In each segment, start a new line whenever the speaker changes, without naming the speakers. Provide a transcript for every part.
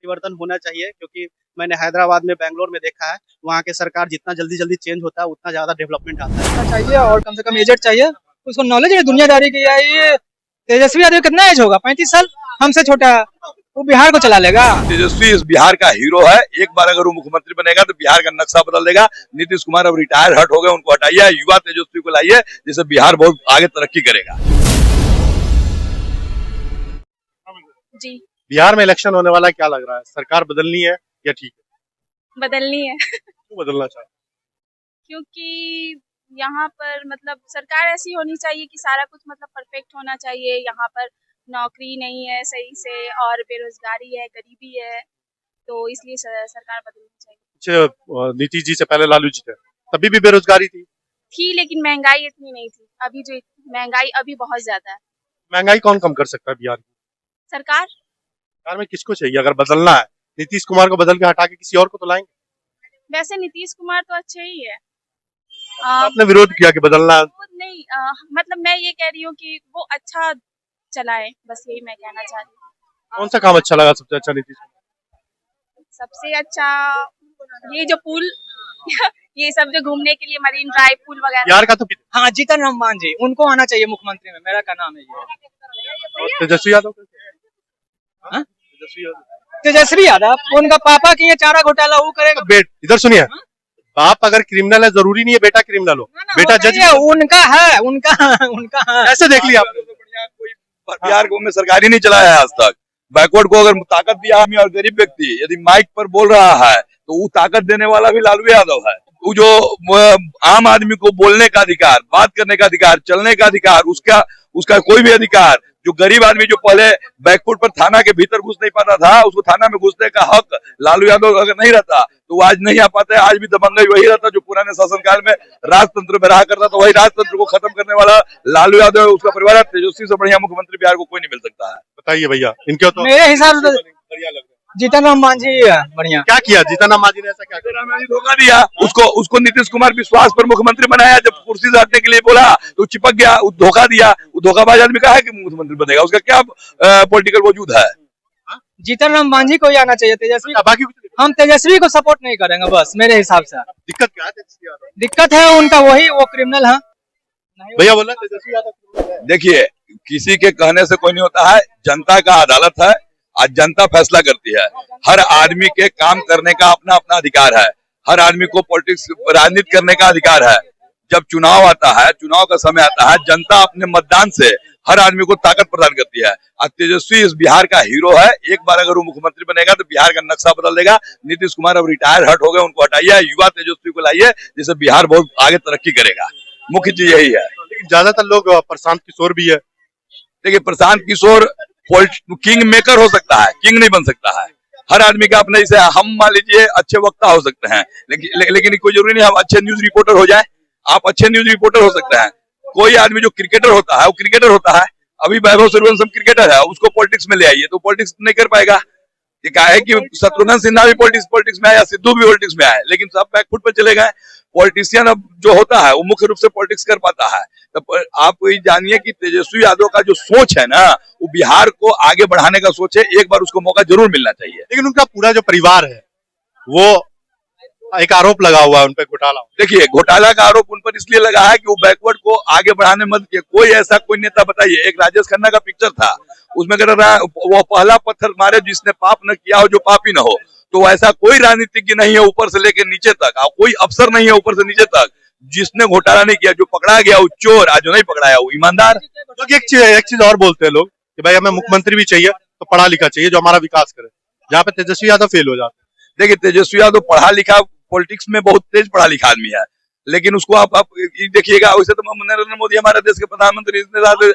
परिवर्तन होना चाहिए, क्योंकि मैंने हैदराबाद में, बैंगलोर में देखा है, वहाँ के सरकार जितना जल्दी-जल्दी चेंज होता है, उतना ज़्यादा डेवलपमेंट आता है।
चाहिए और कम से कम एजेड चाहिए, उसको नॉलेज है दुनियादारी की। ये तेजस्वी यादव कितना एज होगा? 35 साल, हमसे छोटा है, वो बिहार को चला लेगा।
तेजस्वी इस बिहार का हीरो है। एक बार अगर वो मुख्यमंत्री बनेगा तो बिहार का नक्शा बदल देगा। नीतीश कुमार अब रिटायर हट हो गए, उनको हटाइए, युवा तेजस्वी को लाइए, जिससे बिहार बहुत आगे तरक्की करेगा।
जी,
बिहार में इलेक्शन होने वाला है, क्या लग रहा है? सरकार बदलनी है या ठीक है?
बदलनी है
क्यों बदलना चाहते
क्योंकि यहाँ पर मतलब सरकार ऐसी होनी चाहिए कि सारा कुछ मतलब परफेक्ट होना चाहिए। यहाँ पर नौकरी नहीं है सही से और बेरोजगारी है, गरीबी है, तो इसलिए सरकार बदलनी चाहिए।
अच्छा, नीतीश जी से पहले लालू जी थे, तभी भी बेरोजगारी थी।
लेकिन महंगाई इतनी नहीं थी। अभी जो महंगाई अभी बहुत ज्यादा है।
महंगाई कौन कम कर सकता है बिहार की?
सरकार
बिहार में किसको चाहिए अगर बदलना है? नीतीश कुमार को बदल के हटा के किसी और को तो लाएंगे।
वैसे नीतीश कुमार तो अच्छे ही है।
आपने विरोध किया कि बदलना है।
नहीं मतलब मैं ये कह रही हूँ कि वो अच्छा चलाए, बस यही मैं कहना चाह रही हूँ।
कौन सा काम अच्छा लगा सबसे अच्छा नीतीश कुमार?
सबसे अच्छा ये जो पुल ये सब जो घूमने के लिए मरीन ड्राइव पुल वगैरह।
बिहार का तो
हाँ, जीतन राम मांझी, उनको आना चाहिए मुख्यमंत्री में, मेरा क्या नाम है ये।
तेजस्वी यादव
हाँ?
तेजस्वी यादव,
तेजस्वी यादव, उनका पापा की ये चारा घोटाला वो करेगा।
इधर सुनिए, बाप अगर क्रिमिनल है जरूरी नहीं है बेटा क्रिमिनल हो। बेटा जज
है, उनका है, उनका है।
ऐसे देख लिया आपने।
कोई बिहार को में सरकार ही नहीं चलाया है आज तक। बैकवर्ड को अगर ताकत दिया आदमी और गरीब व्यक्ति यदि माइक पर बोल रहा है तो वो ताकत देने वाला भी लालू यादव है। वो जो आम आदमी को बोलने का अधिकार, बात करने का अधिकार, चलने का अधिकार, उसका कोई भी अधिकार, जो गरीब आदमी जो पहले बैकफुट पर थाना के भीतर घुस नहीं पाता था, उसको थाना में घुसने का हक लालू यादव अगर नहीं रहता तो वो आज नहीं आ पाता है। आज भी दबंगई वही रहता जो पुराने शासनकाल में राजतंत्र में रहा करता था। वही राजतंत्र को खत्म करने वाला लालू यादव, उसका परिवार। तेजस्वी से बढ़िया मुख्यमंत्री बिहार को कोई नहीं मिल सकता है।
बताइए भैया, इनके तो
मेरे हिसाब से
बढ़िया लग रहा है।
जीतन राम मांझी है बढ़िया।
क्या किया जीतन राम मांझी ने? ऐसा क्या किया?
धोखा दिया उसको नीतीश कुमार विश्वास पर मुख्यमंत्री बनाया। जब कुर्सी से हटने के लिए बोला तो चिपक गया, धोखा दिया। वो धोखाबाज आदमी कहा है कि मुख्यमंत्री बनेगा, उसका क्या पॉलिटिकल वजूद है?
जीतन राम मांझी को ही आना चाहिए। तेजस्वी,
बाकी
हम तेजस्वी को सपोर्ट नहीं करेंगे, बस मेरे हिसाब से।
दिक्कत क्या है?
दिक्कत है उनका, वो क्रिमिनल है।
भैया बोला तेजस्वी यादव।
देखिए, किसी के कहने से कोई नहीं होता है। जनता का अदालत है, आज जनता फैसला करती है। हर आदमी के काम करने का अपना अपना अधिकार है। हर आदमी को पॉलिटिक्स, राजनीति करने का अधिकार है। जब चुनाव आता है, चुनाव का समय आता है, जनता अपने मतदान से हर आदमी को ताकत प्रदान करती है। और तेजस्वी इस बिहार का हीरो है। एक बार अगर वो मुख्यमंत्री बनेगा तो बिहार का नक्शा बदल देगा। नीतीश कुमार अब रिटायर हट हो गए, उनको हटाइए, युवा तेजस्वी को लाइए, जिससे बिहार बहुत आगे तरक्की करेगा। मुख्य चीज यही है।
लेकिन ज्यादातर लोग प्रशांत किशोर भी है।
देखिए, प्रशांत किशोर किंग मेकर हो सकता है, किंग नहीं बन सकता है। हर आदमी का अपने, जैसे हम मान लीजिए अच्छे वक्ता हो सकते हैं, लेकिन कोई जरूरी नहीं हम अच्छे न्यूज रिपोर्टर हो जाए। आप अच्छे न्यूज रिपोर्टर हो सकते हैं। कोई आदमी जो क्रिकेटर होता है वो क्रिकेटर होता है। अभी वैभव सूर्यवंशम क्रिकेटर है, उसको पॉलिटिक्स में ले आइए तो पॉलिटिक्स नहीं कर पाएगा। ये क्या है कि शत्रुघ्न सिन्हा भी पॉलिटिक्स में आया, सिद्धू भी पॉलिटिक्स में आया, लेकिन सब बैकफुट पर चले गए। पॉलिटिशियन अब जो होता है वो मुख्य रूप से पॉलिटिक्स कर पाता है। तो आप ये जानिए कि तेजस्वी यादव का जो सोच है ना, वो बिहार को आगे बढ़ाने का सोच है। एक बार उसको मौका जरूर मिलना चाहिए।
लेकिन उनका पूरा जो परिवार है वो एक आरोप लगा हुआ है उन पे घोटाला।
देखिए, घोटाला का आरोप उन पर इसलिए लगा है कि वो बैकवर्ड को आगे बढ़ाने मत किए। कोई ऐसा कोई नेता बताइए। एक राजेश खन्ना का पिक्चर था, उसमें कह रहा है वो पहला पत्थर मारे जिसने पाप न किया हो, जो पापी न हो। तो ऐसा कोई राजनीतिज्ञ नहीं है ऊपर से लेकर नीचे तक, कोई अफसर नहीं है ऊपर से नीचे तक जिसने घोटाला नहीं किया। जो पकड़ा गया वो चोर, आज जो नहीं पकड़ाया वो ईमानदार।
लोग एक चीज और बोलते हैं लोग कि भाई हमें मुख्यमंत्री भी चाहिए तो पढ़ा लिखा चाहिए जो हमारा विकास करे, जहाँ पे तेजस्वी यादव फेल हो जाते हैं।
देखिए, तेजस्वी यादव पढ़ा लिखा, पॉलिटिक्स में बहुत तेज पढ़ा लिखा आदमी है, लेकिन उसको आप देखिएगा। वैसे तो नरेंद्र मोदी हमारे देश के प्रधानमंत्री, इतने ज्यादा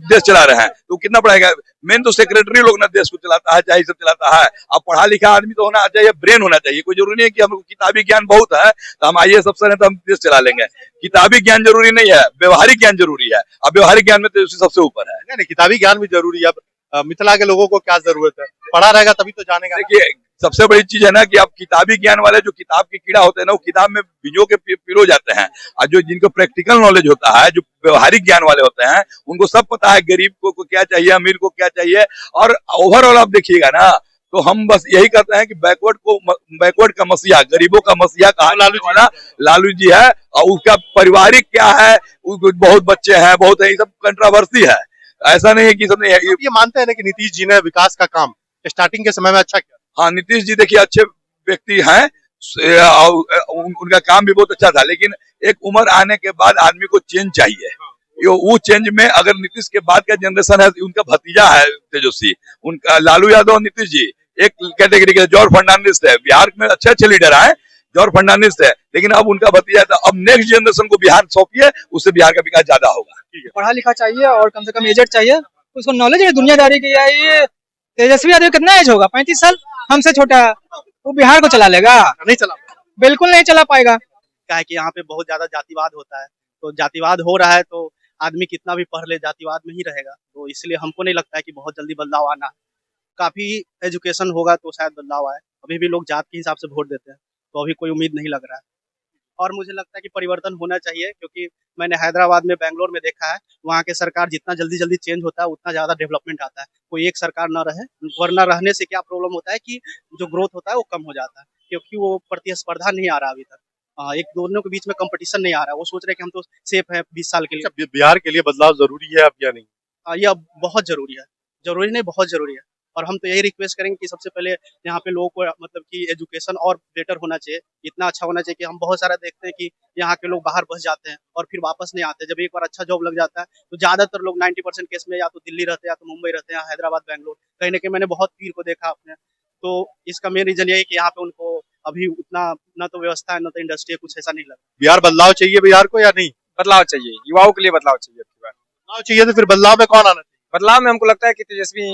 देश चला रहे हैं, तो कितना पढ़ाएगा? मेन तो सेक्रेटरी लोग ना देश को चलाता है, चाहे सब चलाता है। अब पढ़ा लिखा आदमी तो होना चाहिए, ब्रेन होना चाहिए। कोई जरूरी नहीं है कि हमको किताबी ज्ञान बहुत है तो हम IAS अफसर हैं तो हम देश चला लेंगे। किताबी ज्ञान जरूरी नहीं है, व्यवहारिक ज्ञान जरूरी है। अब व्यवहारिक ज्ञान में तेजस्वी सबसे ऊपर है।
नहीं, किताबी ज्ञान भी जरूरी है। मिथिला के लोगों को क्या जरूरत है? पढ़ा रहेगा तभी तो जानेगा।
देखिए, सबसे बड़ी चीज है ना कि आप किताबी ज्ञान वाले, जो किताब के कीड़ा होते हैं ना, वो किताब में भिजो के पिरो जाते हैं। और जो जिनको प्रैक्टिकल नॉलेज होता है, जो व्यवहारिक ज्ञान वाले होते हैं, उनको सब पता है गरीब को क्या चाहिए, अमीर को क्या चाहिए। और ओवरऑल आप देखिएगा ना, तो हम बस यही कहते हैं कि बैकवर्ड का मसीहा, गरीबों का मसीहा कहा लालू वाला लालू जी है, और उसका पारिवारिक क्या है, बहुत बच्चे हैं, बहुत है, ये सब कंट्रोवर्सी है। ऐसा नहीं है कि सबने
ये मानते हैं ना कि नीतीश जी ने विकास का काम स्टार्टिंग के समय में अच्छा किया।
हाँ, नीतीश जी देखिए अच्छे व्यक्ति हैं, उनका काम भी बहुत अच्छा था, लेकिन एक उम्र आने के बाद आदमी को चेंज चाहिए। वो चेंज में अगर नीतीश के बाद का जनरेशन है, उनका भतीजा है तेजस्वी, उनका लालू यादव और नीतीश जी एक कैटेगरी के। जॉर्ज फर्नांडिस है, बिहार में अच्छे अच्छे लीडर आए, जॉर्ज फर्नांडिस है, लेकिन अब उनका भतीजा है। तो अब नेक्स्ट जनरेशन को बिहार सौंपिए, उससे बिहार का विकास ज्यादा होगा।
पढ़ा लिखा चाहिए और कम से कम एजेड चाहिए, उसको नॉलेज है दुनियादारी की। ये तेजस्वी यादव कितना एज होगा? 35 साल, हमसे छोटा है। वो बिहार को चला लेगा?
नहीं चला,
बिल्कुल नहीं चला पाएगा।
क्या है कि यहाँ पे बहुत ज्यादा जातिवाद होता है, तो जातिवाद हो रहा है तो आदमी कितना भी पढ़ ले जातिवाद में ही रहेगा। तो इसलिए हमको नहीं लगता है कि बहुत जल्दी बदलाव आना है। काफी एजुकेशन होगा तो शायद बदलाव आए। अभी भी लोग जात के हिसाब से वोट देते हैं, तो अभी कोई उम्मीद नहीं लग रहा है। और मुझे लगता है कि परिवर्तन होना चाहिए, क्योंकि मैंने हैदराबाद में, बैंगलोर में देखा है, वहाँ के सरकार जितना जल्दी जल्दी चेंज होता है उतना ज़्यादा डेवलपमेंट आता है। कोई एक सरकार ना रहे, वरना रहने से क्या प्रॉब्लम होता है कि जो ग्रोथ होता है वो कम हो जाता है, क्योंकि वो प्रतिस्पर्धा नहीं आ रहा अभी तक। एक दोनों के बीच में कंपटीशन नहीं आ रहा है। वो सोच रहे हैं कि हम तो सेफ है 20 साल के लिए।
अच्छा, बिहार के लिए बदलाव जरूरी है अब या नहीं?
ये अब बहुत जरूरी है, जरूरी नहीं बहुत जरूरी है। और हम तो यही रिक्वेस्ट करेंगे कि सबसे पहले यहाँ पे लोगों को मतलब कि एजुकेशन और बेटर होना चाहिए, इतना अच्छा होना चाहिए कि हम बहुत सारा देखते हैं कि यहाँ के लोग बाहर बस जाते हैं और फिर वापस नहीं आते। जब एक बार अच्छा जॉब लग जाता है तो ज्यादातर लोग 90% केस में या तो दिल्ली रहते हैं, या तो मुंबई रहते हैं, या हैदराबाद, बैंगलोर, कहीं ना कहीं मैंने बहुत पीर को देखा अपने। तो इसका मेन रीजन यही है कि यहाँ पे उनको अभी उतना न तो व्यवस्था है, न तो इंडस्ट्री है, कुछ ऐसा नहीं लगता।
बिहार बदलाव चाहिए बिहार को या नहीं?
बदलाव चाहिए, युवाओं के लिए बदलाव चाहिए।
बदलाव चाहिए तो फिर बदलाव में कौन आना चाहिए?
बदलाव में हमको लगता है कि तेजस्वी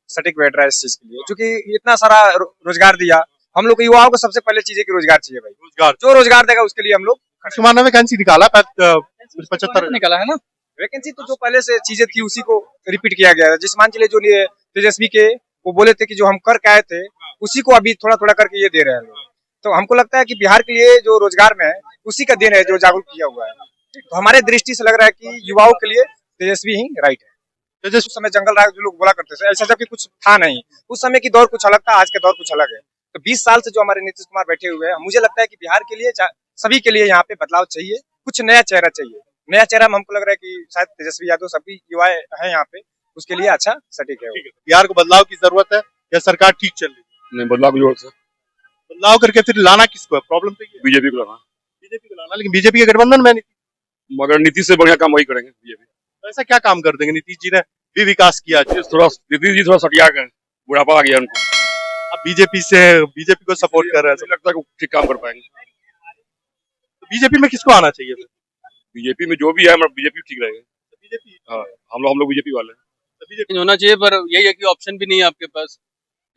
सटीक बैठ रहा है इस चीज के लिए, क्योंकि इतना सारा रोजगार दिया। हम लोग को युवाओं को सबसे पहले चीज है कि रोजगार चाहिए भाई।
रोजगार,
जो रोजगार देगा उसके लिए हम लोग।
कुमार वैकेंसी निकाला 75
निकला है ना
वैकेंसी, तो जो पहले से चीजें थी उसी को रिपीट किया गया है। जिस मान चलिए जो तेजस्वी के वो बोले थे कि जो हम कर के आए थे उसी को अभी थोड़ा थोड़ा करके ये दे रहे हैं लोग। तो हमको लगता है कि बिहार के लिए जो रोजगार में है उसी का देन है जो जागरूक किया हुआ है। तो हमारे दृष्टि से लग रहा है कि युवाओं के लिए तेजस्वी ही राइट है। उस समय जंगल राज जो लोग बोला करते थे, ऐसा जबकि कुछ था नहीं। उस समय की दौर कुछ अलग था, आज के दौर कुछ अलग है। तो 20 साल से जो हमारे नीतीश कुमार बैठे हुए हैं, मुझे लगता है कि बिहार के लिए सभी के लिए यहाँ पे बदलाव चाहिए, कुछ नया चेहरा चाहिए। नया चेहरा में हमको लग रहा है कि शायद तेजस्वी यादव सभी युवा है यहाँ पे, उसके लिए अच्छा सटीक है।
बिहार को बदलाव की जरूरत है या सरकार ठीक चल रही है?
नहीं, बदलाव की जरूरत है।
बदलाव करके फिर लाना किसको है? प्रॉब्लम तो ये
बीजेपी को लाना,
बीजेपी को लाना, लेकिन बीजेपी के गठबंधन में नहीं।
मगर नीतीश से बढ़िया काम वही करेंगे बीजेपी।
तो ऐसा क्या काम कर देंगे? नीतीश जी ने भी विकास किया,
नीतीश जी थोड़ा सटिया गए, बुढ़ापा आ गया उनको।
अब बीजेपी को सपोर्ट कर रहे हैं।
लगता है कि ठीक काम कर पाएंगे।
तो बीजेपी में किसको आना चाहिए?
बीजेपी में जो भी है, हमारा बीजेपी ठीक रहेगा।
बीजेपी,
हाँ, हम लोग बीजेपी वाले हैं।
बीजेपी
होना चाहिए, पर यही है कि ऑप्शन भी नहीं है आपके पास,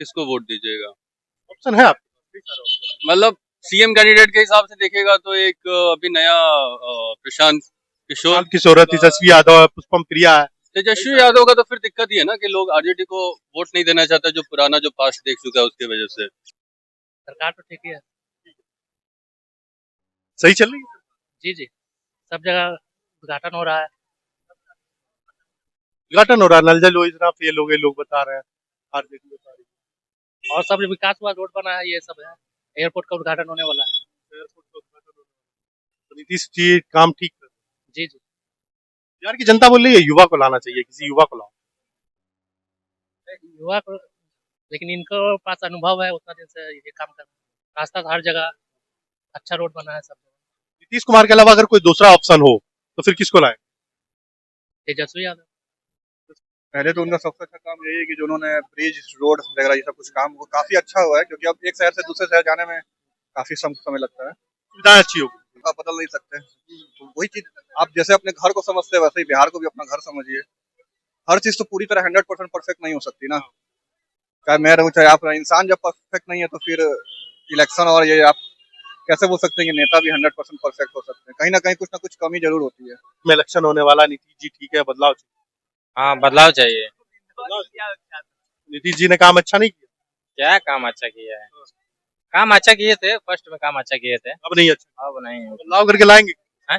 किसको वोट दीजिएगा।
ऑप्शन है आपके?
मतलब सीएम कैंडिडेट के हिसाब से देखेगा तो एक अभी नया प्रशांत किशोर
है, तेजस्वी यादव है, पुष्पम प्रिया है।
तेजस्वी यादव का तो फिर दिक्कत ही है ना कि लोग आरजेडी को वोट नहीं देना चाहता, जो पुराना जो पास्ट देख चुका है उसकी वजह से।
सरकार तो ठीक ही है।
सही चल रही है?
जी जी, सब जगह उद्घाटन हो रहा है।
उद्घाटन हो रहा है, नल जल योजना फेल हो गए लोग बता रहे हैं।
और सब विकास हुआ, रोड बना है, ये सब है। एयरपोर्ट का उद्घाटन होने वाला है।
तो नीतीश जी काम ठीक कर।
जी जी,
बिहार की जनता बोल रही है युवा को लाना चाहिए, किसी युवा को लाओ।
युवा को, लेकिन इनको पास अनुभव है उतना दिन से ये काम कर। रास्ता हर जगह अच्छा रोड बना है सब जगह।
नीतीश कुमार के अलावा अगर कोई दूसरा ऑप्शन हो तो फिर किसको लाए?
तेजस्वी यादव।
पहले तो उनका सबसे अच्छा काम यही है कि जो उन्होंने ब्रिज, रोड वगैरह ये सब कुछ काम वो काफी अच्छा हुआ है, क्योंकि अब एक शहर से दूसरे शहर जाने में काफी समय लगता है।
सुविधाएं अच्छी होगी,
आप बदल नहीं सकते। तो वही चीज, आप जैसे अपने घर को समझते हैं वैसे ही बिहार को भी अपना घर समझिए। हर चीज तो पूरी तरह 100% परफेक्ट नहीं हो सकती ना, चाहे मैं रहूं चाहे आप रहें। इंसान जब परफेक्ट नहीं है तो फिर इलेक्शन और ये आप कैसे बोल सकते हैं कि नेता भी 100% परफेक्ट हो सकते हैं? कहीं ना कहीं कुछ ना कुछ कमी जरूर होती है।
में इलेक्शन होने वाला, नीतीश जी ठीक है, बदलाव चाहिए।
हाँ, बदलाव चाहिए।
नीतीश जी ने काम अच्छा नहीं किया।
क्या काम अच्छा किया है? काम अच्छा किए थे, फर्स्ट में काम अच्छा किए थे,
अब नहीं अच्छा।
अब नहीं।
बदलाव करके लाएंगे?
हैं?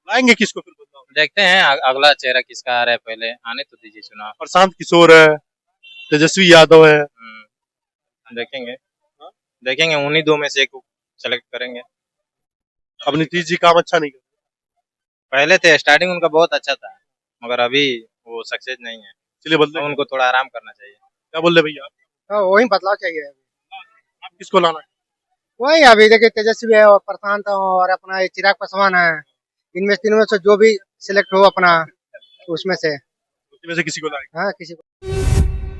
लाएंगे किसको फिर बदलाव?
देखते हैं अगला चेहरा किसका आ रहा है, पहले आने तो दीजिए चुनाव।
प्रशांत किशोर है, तेजस्वी यादव है,
देखेंगे देखेंगे उन्हीं दो में से एक को सेलेक्ट करेंगे।
अब नीतीश जी काम अच्छा नहीं कर
पहले थे स्टार्टिंग उनका बहुत अच्छा था मगर अभी वो सक्सेस नहीं है,
इसलिए बदले।
उनको थोड़ा आराम करना चाहिए।
क्या बोल रहे भैया?
वही बदलाव चाहिए।
आप किसको लाना है?
वही अभी देखिए तेजस्वी है और प्रशांत और अपना ये चिराग पासवान है, इनमें तीनों में से जो भी सिलेक्ट हो अपना उसमें से
उसमें से किसी को लाएंगे?
हाँ किसी को